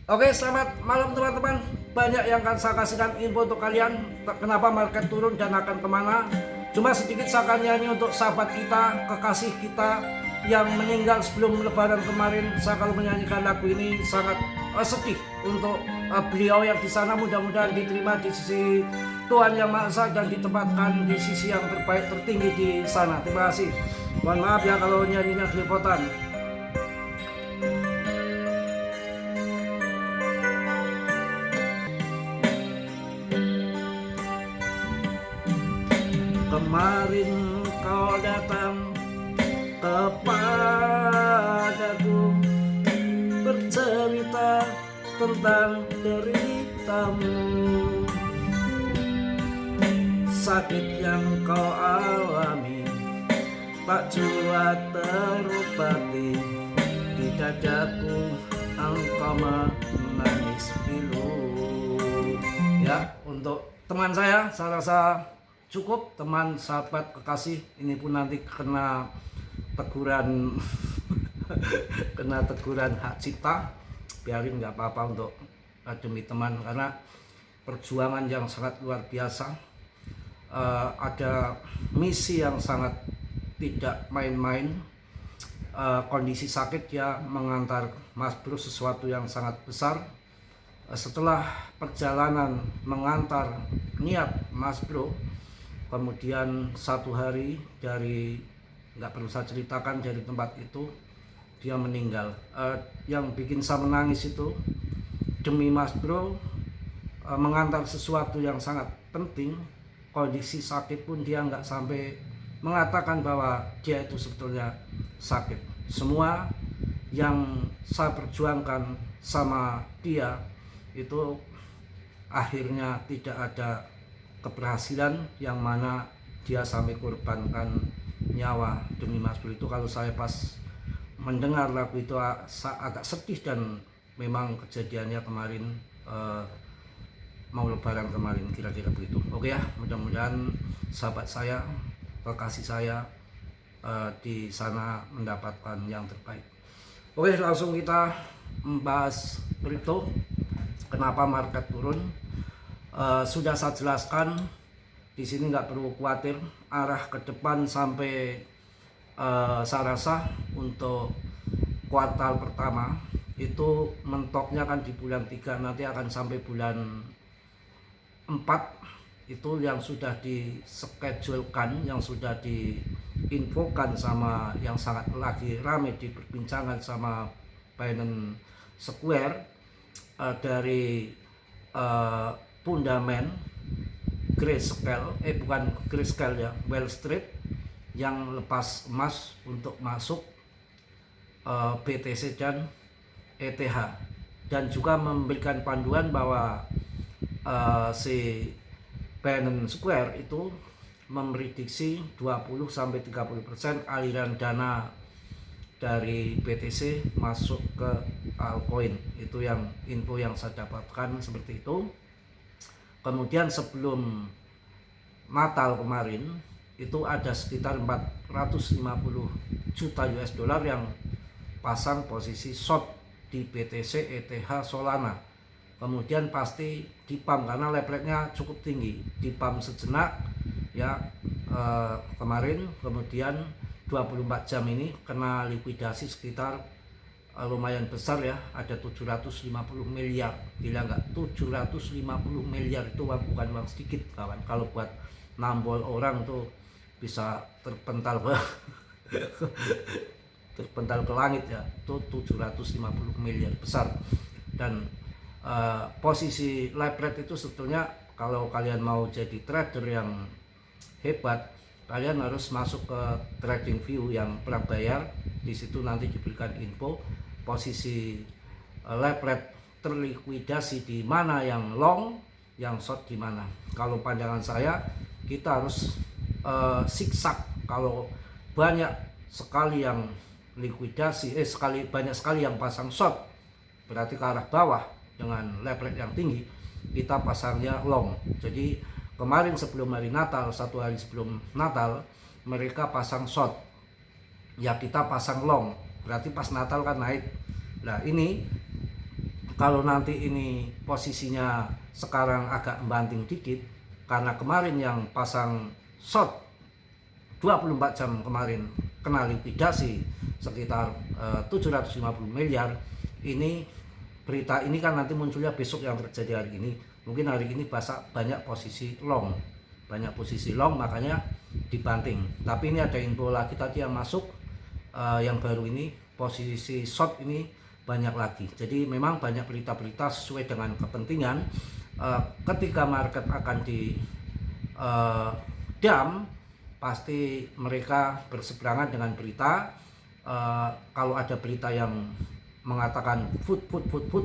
Oke, selamat malam teman-teman. Banyak yang akan saya kasihkan info untuk kalian. Kenapa market turun dan akan kemana. Cuma sedikit saya akan nyanyi untuk sahabat kita, kekasih kita yang meninggal sebelum lebaran kemarin. Saya kalau menyanyikan lagu ini sangat sedih untuk beliau yang di sana. Mudah-mudahan diterima di sisi Tuhan Yang Maha Esa dan ditempatkan di sisi yang terbaik tertinggi di sana. Terima kasih. Mohon maaf ya kalau nyanyinya kelepotan. Kemarin kau datang kepadaku bercerita tentang deritamu, sakit yang kau alami tak jua terobati. Di dadaku engkau menangis pilu. Ya, untuk teman saya rasa cukup. Teman, sahabat, kekasih, ini pun nanti kena teguran kena teguran hak cipta, biarin, nggak apa-apa untuk demi teman, karena perjuangan yang sangat luar biasa. Ada misi yang sangat tidak main-main. Kondisi sakit ya mengantar Mas Bro sesuatu yang sangat besar. Setelah perjalanan mengantar niat Mas Bro, kemudian satu hari dari, nggak perlu saya ceritakan, dari tempat itu dia meninggal. Yang bikin saya menangis itu demi Mas Bro, mengantar sesuatu yang sangat penting. Kondisi sakit pun dia nggak sampai mengatakan bahwa dia itu sebetulnya sakit. Semua yang saya perjuangkan sama dia itu akhirnya tidak ada keberhasilan, yang mana dia sampai korbankan nyawa demi Mas Bro. Itu kalau saya pas mendengar lagu itu agak sedih, dan memang kejadiannya kemarin mau lebaran kemarin, kira-kira begitu. Oke ya, mudah-mudahan sahabat saya, kekasih saya di sana mendapatkan yang terbaik. Oke, langsung kita membahas kripto. Kenapa market turun? Sudah saya jelaskan di sini, nggak perlu khawatir. Arah ke depan sampai saya rasa untuk kuartal pertama itu mentoknya kan di bulan 3, nanti akan sampai bulan 4. Itu yang sudah dischedulekan, yang sudah diinfokan sama, yang sangat lagi ramai diperbincangan sama Binance Square, dari fundament Grayscale, bukan Grayscale ya, Wall Street, yang lepas emas untuk masuk BTC dan ETH, dan juga memberikan panduan bahwa si Binance Square itu memprediksi 20-30% aliran dana dari BTC masuk ke altcoin. Itu yang info yang saya dapatkan seperti itu. Kemudian sebelum Natal kemarin itu ada sekitar 450 juta US dollar yang pasang posisi short di BTC, ETH, Solana. Kemudian pasti dipam karena leverage-nya cukup tinggi, dipam sejenak ya kemarin. Kemudian 24 jam ini kena likuidasi sekitar lumayan besar ya, ada 750 miliar. Gila nggak? 750 miliar itu bukan uang sedikit kawan. Kalau buat nambol orang tuh bisa terpental ke terpental ke langit ya. Itu 750 miliar, besar. Dan posisi leverage itu sebetulnya kalau kalian mau jadi trader yang hebat, kalian harus masuk ke TradingView yang prabayar. Di situ nanti diberikan info posisi leverage terlikuidasi di mana, yang long, yang short di mana. Kalau pandangan saya, kita harus zigzag. Kalau banyak sekali yang likuidasi, banyak sekali yang pasang short, berarti ke arah bawah dengan leverage yang tinggi, kita pasangnya long. Jadi kemarin sebelum hari Natal, satu hari sebelum Natal, mereka pasang short, ya kita pasang long, berarti pas Natal kan naik. Nah ini kalau nanti ini posisinya sekarang agak membanting dikit, karena kemarin yang pasang short 24 jam kemarin kena likuidasi sekitar 750 miliar. Ini berita ini kan nanti munculnya besok yang terjadi hari ini. Mungkin hari ini banyak posisi long, makanya dibanting. Tapi ini ada info lagi tadi yang masuk, yang baru ini posisi short ini banyak lagi. Jadi memang banyak berita-berita sesuai dengan kepentingan. Ketika market akan di dump, pasti mereka berseberangan dengan berita. Kalau ada berita yang mengatakan food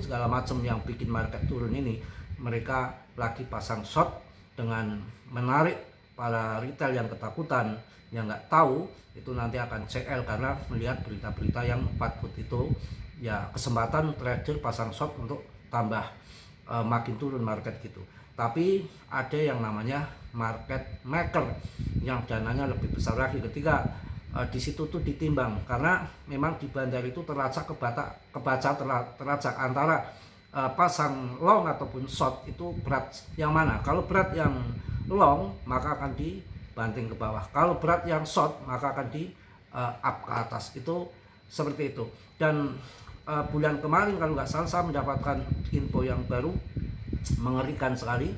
segala macam yang bikin market turun ini, mereka lagi pasang short dengan menarik para retail yang ketakutan, yang nggak tahu itu nanti akan CL karena melihat berita-berita yang food itu ya kesempatan trader pasang short untuk tambah makin turun market gitu. Tapi ada yang namanya market maker yang dananya lebih besar lagi ketika di situ tuh ditimbang, karena memang di bandar itu terlacak terlacak antara pasang long ataupun short itu berat yang mana. Kalau berat yang long maka akan dibanting ke bawah, kalau berat yang short maka akan di up ke atas. Itu seperti itu. Dan bulan kemarin kalau nggak salah saya mendapatkan info yang baru mengerikan sekali,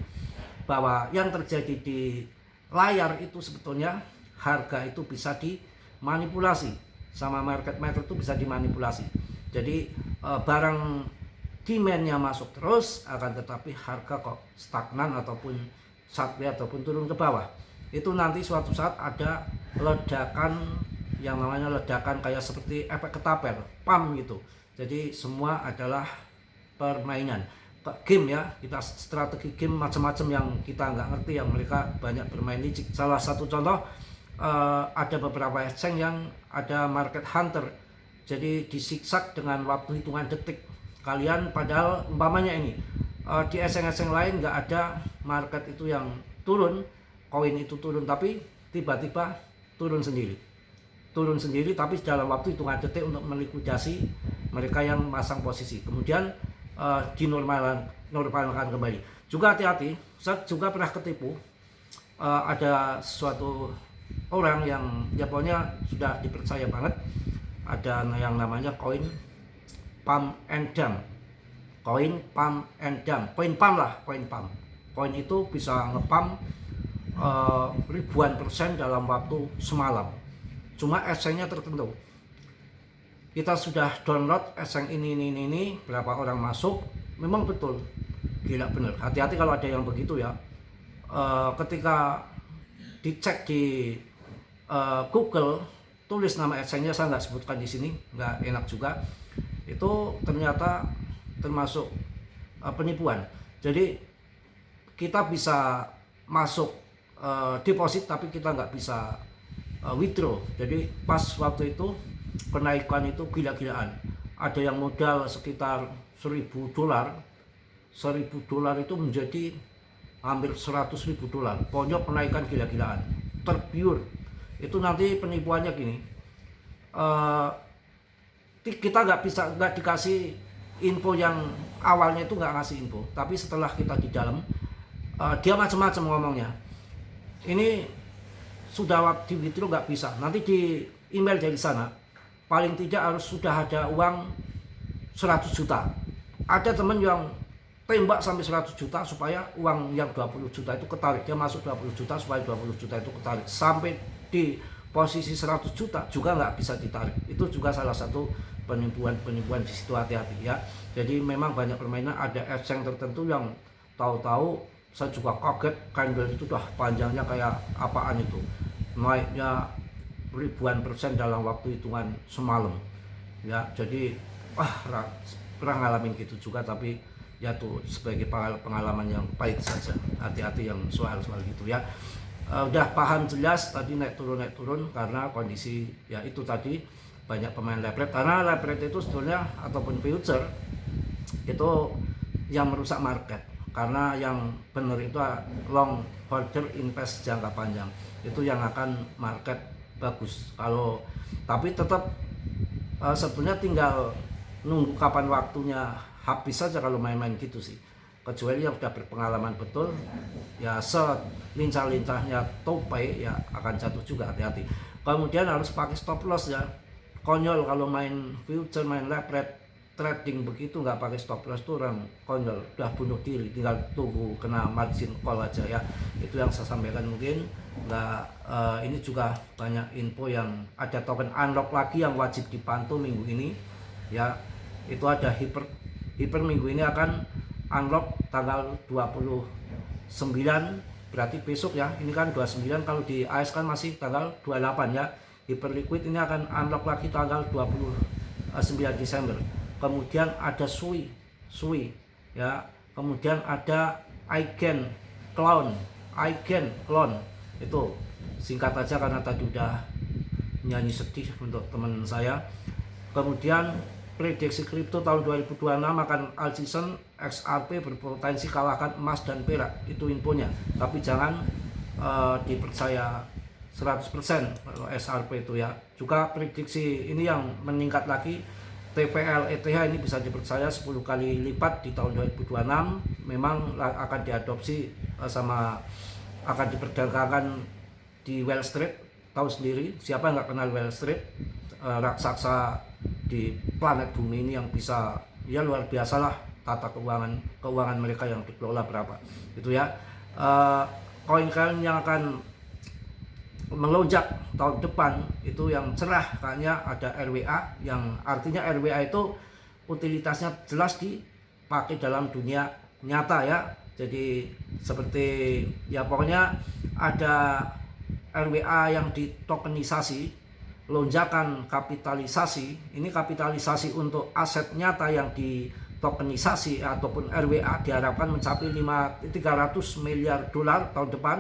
bahwa yang terjadi di layar itu sebetulnya harga itu bisa dimanipulasi sama market maker, itu bisa dimanipulasi. Jadi barang demand-nya masuk terus, akan tetapi harga kok stagnan ataupun sideways ataupun turun ke bawah. Itu nanti suatu saat ada ledakan yang namanya ledakan kayak seperti efek ketapel, pam gitu. Jadi semua adalah permainan game ya, kita strategi game macam-macam yang kita nggak ngerti, yang mereka banyak bermain licik. Salah satu contoh, ada beberapa exchange yang ada market hunter, jadi disiksak dengan waktu hitungan detik. Kalian padahal umpamanya ini di exchange lain nggak ada market itu yang turun, koin itu turun, tapi tiba-tiba turun sendiri, tapi dalam waktu hitungan detik untuk melikuidasi mereka yang masang posisi, kemudian dinormalkan kembali. Juga hati-hati, saya juga pernah ketipu. Ada suatu orang yang ya pokoknya sudah dipercaya banget, ada yang namanya koin pump and dump, koin pump lah. Koin itu bisa ngepump ribuan persen dalam waktu semalam, cuma exchange-nya tertentu. Kita sudah download exchange ini, berapa orang masuk, memang betul, gila bener. Hati-hati kalau ada yang begitu ya. Ketika dicek di Google, tulis nama exchange-nya, saya nggak sebutkan di sini, nggak enak juga. Itu ternyata termasuk penipuan. Jadi kita bisa masuk deposit, tapi kita nggak bisa withdraw. Jadi pas waktu itu kenaikan itu gila-gilaan. Ada yang modal sekitar $1.000, $1.000 itu menjadi hampir $100.000. Pokoknya kenaikan gila-gilaan, terpure. Itu nanti penipuannya gini, kita nggak dikasih info yang awalnya itu, nggak ngasih info, tapi setelah kita di dalam, dia macam-macam ngomongnya. Ini sudah di withdraw nggak bisa, nanti di email dari sana paling tidak harus sudah ada uang 100 juta. Ada teman yang tembak sampai 100 juta supaya uang yang 20 juta itu ketarik. Dia masuk 20 juta supaya 20 juta itu ketarik. Sampai di posisi 100 juta juga nggak bisa ditarik. Itu juga salah satu penipuan di situ, hati-hati ya. Jadi memang banyak permainan. Ada exchange tertentu yang tahu-tahu saya juga kaget, candle itu udah panjangnya kayak apaan itu. Naiknya ribuan persen dalam waktu hitungan semalam ya. Jadi pernah ngalamin gitu juga, tapi ya tuh sebagai pengalaman yang pahit saja. Hati-hati yang soal-soal gitu ya. Udah paham jelas tadi naik turun karena kondisi ya itu tadi, banyak pemain leverage. Karena leverage itu sebetulnya ataupun future itu yang merusak market, karena yang benar itu long holder invest jangka panjang, itu yang akan market bagus. Tapi tetap sebetulnya tinggal nunggu kapan waktunya habis saja kalau main-main gitu sih. Kecuali yang sudah berpengalaman betul, ya selincah-lincahnya topai ya akan jatuh juga, hati-hati. Kemudian harus pakai stop loss ya. Konyol kalau main future, main leverage trading begitu nggak pakai stop loss tuh orang konyol, udah bunuh diri, tinggal tunggu kena margin call aja ya. Itu yang saya sampaikan. Mungkin nggak ini juga banyak info yang ada token unlock lagi yang wajib dipantau minggu ini ya. Itu ada hyper minggu ini akan unlock tanggal 29, berarti besok ya. Ini kan 29, kalau di AS kan masih tanggal 28 ya. Hyperliquid ini akan unlock lagi tanggal 29 Desember. Kemudian ada Sui ya. Kemudian ada Eigen Clone itu singkat aja karena tadi udah nyanyi sedih untuk teman saya. Kemudian prediksi kripto tahun 2026 akan all season XRP berpotensi kalahkan emas dan perak, itu infonya. Tapi jangan dipercaya 100% kalau XRP itu ya. Juga prediksi ini yang meningkat lagi, TVL ETH ini bisa dipercaya 10 kali lipat di tahun 2026. Memang akan diadopsi akan diperdagangkan di Wall Street. Tahu sendiri siapa yang nggak kenal Wall Street, raksasa di planet bumi ini yang bisa, ya luar biasa lah tata keuangan mereka yang dikelola berapa gitu ya. Koin-koin yang akan melonjak tahun depan itu yang cerah kayaknya ada RWA, yang artinya RWA itu utilitasnya jelas dipakai dalam dunia nyata ya. Jadi seperti ya pokoknya ada RWA yang ditokenisasi, lonjakan kapitalisasi. Ini kapitalisasi untuk aset nyata yang ditokenisasi ataupun RWA diharapkan mencapai 300 miliar dolar tahun depan,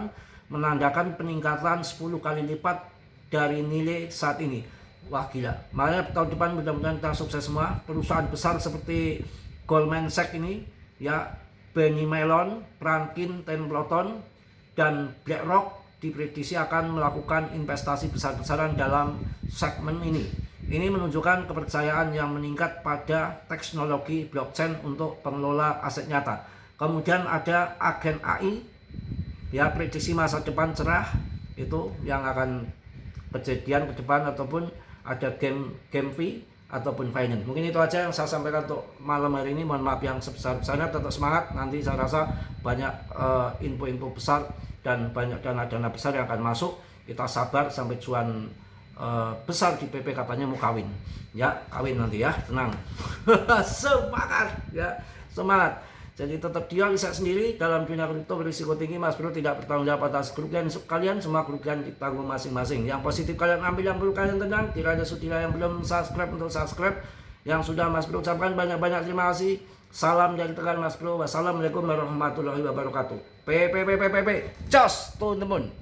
menandakan peningkatan 10 kali lipat dari nilai saat ini. Wah gila, makanya tahun depan mudah-mudahan kita sukses semua. Perusahaan besar seperti Goldman Sachs ini ya, Benny Mellon, Franklin Templeton, dan BlackRock diprediksi akan melakukan investasi besar-besaran dalam segmen ini. Ini menunjukkan kepercayaan yang meningkat pada teknologi blockchain untuk pengelola aset nyata. Kemudian ada agen AI, ya prediksi masa depan cerah, itu yang akan kejadian ke depan, ataupun ada game fee ataupun finance. Mungkin itu aja yang saya sampaikan untuk malam hari ini. Mohon maaf yang sebesar-besarnya, tetap semangat. Nanti saya rasa banyak info-info besar dan banyak dana-dana besar yang akan masuk. Kita sabar sampai cuan besar di PP katanya mau kawin ya, kawin nanti ya, tenang. Semangat ya, semangat. Jadi tetap dia riset sendiri dalam dunia kripto berisiko tinggi. Mas Bro tidak bertanggung jawab atas kerugian kalian, semua kerugian ditanggung masing-masing. Yang positif kalian ambil, yang perlu kalian tendang. Tidak ada sutila yang belum subscribe untuk subscribe. Yang sudah Mas Bro ucapkan banyak-banyak terima kasih. Salam dari Tegal Mas Bro. Wassalamualaikum warahmatullahi wabarakatuh. Just to the moon.